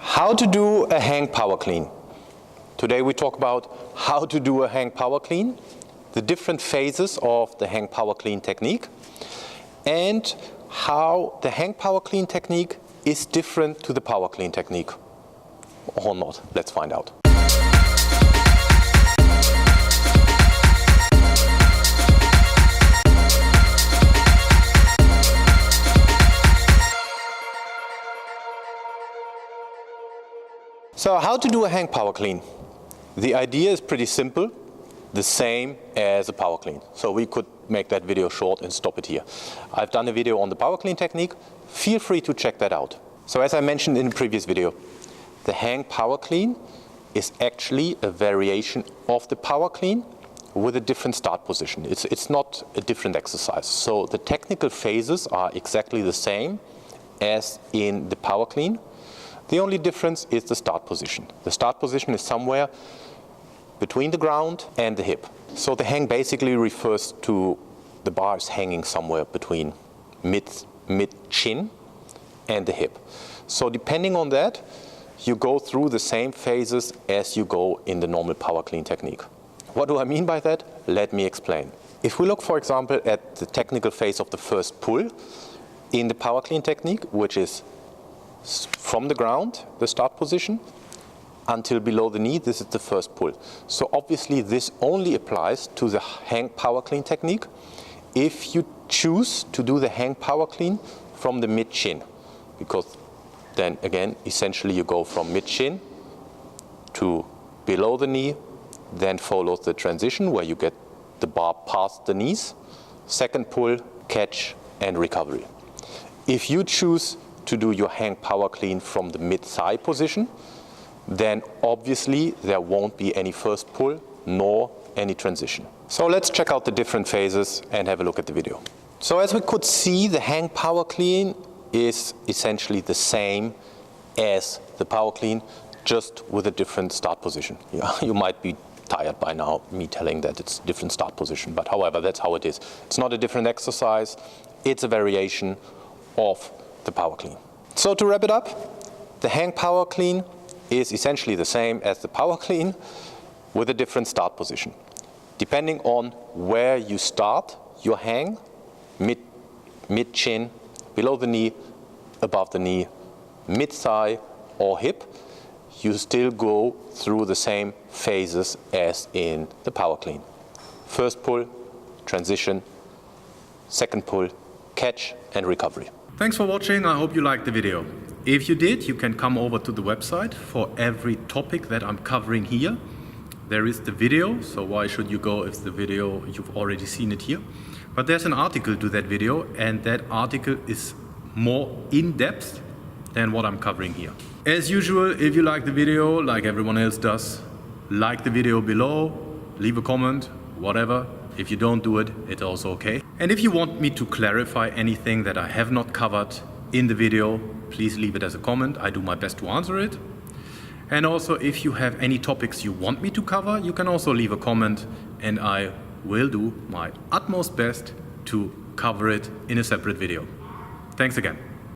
How to do a hang power clean. Today we talk about how to do a hang power clean, the different phases of the hang power clean technique, and how the hang power clean technique is different to the power clean technique. Or not. Let's find out. So how to do a hang power clean? The idea is pretty simple, the same as a power clean. So we could make that video short and stop it here. I've done a video on the power clean technique. Feel free to check that out. So as I mentioned in the previous video, the hang power clean is actually a variation of the power clean with a different start position. It's not a different exercise. So the technical phases are exactly the same as in the power clean. The only difference is the start position. The start position is somewhere between the ground and the hip. So the hang basically refers to the bars hanging somewhere between mid-chin and the hip. So depending on that, you go through the same phases as you go in the normal power clean technique. What do I mean by that? Let me explain. If we look, for example, at the technical phase of the first pull in the power clean technique, which is from the ground, the start position, until below the knee, this is the first pull. So obviously this only applies to the hang power clean technique if you choose to do the hang power clean from the mid-chin, because then again, essentially you go from mid-chin to below the knee, then follows the transition where you get the bar past the knees, second pull, catch and recovery. If you choose to do your hang power clean from the mid-thigh position, then obviously there won't be any first pull nor any transition. So let's check out the different phases and have a look at the video. So as we could see, the hang power clean is essentially the same as the power clean, just with a different start position. Yeah, you might be tired by now, me telling that it's different start position, but however, that's how it is. It's not a different exercise, it's a variation of the power clean. So to wrap it up, the hang power clean is essentially the same as the power clean with a different start position. Depending on where you start your hang, mid-chin, below the knee, above the knee, mid-thigh or hip, you still go through the same phases as in the power clean. First pull, transition, second pull, catch and recovery. Thanks for watching. I hope you liked the video. If you did, you can come over to the website for every topic that I'm covering here. There is the video, so why should you go if the video, you've already seen it here. But there's an article to that video, and that article is more in-depth than what I'm covering here. As usual, if you like the video, like everyone else does, like the video below, leave a comment, whatever. If you don't do it, it's also okay. And if you want me to clarify anything that I have not covered in the video, please leave it as a comment. I do my best to answer it. And also, if you have any topics you want me to cover, you can also leave a comment and I will do my utmost best to cover it in a separate video. Thanks again.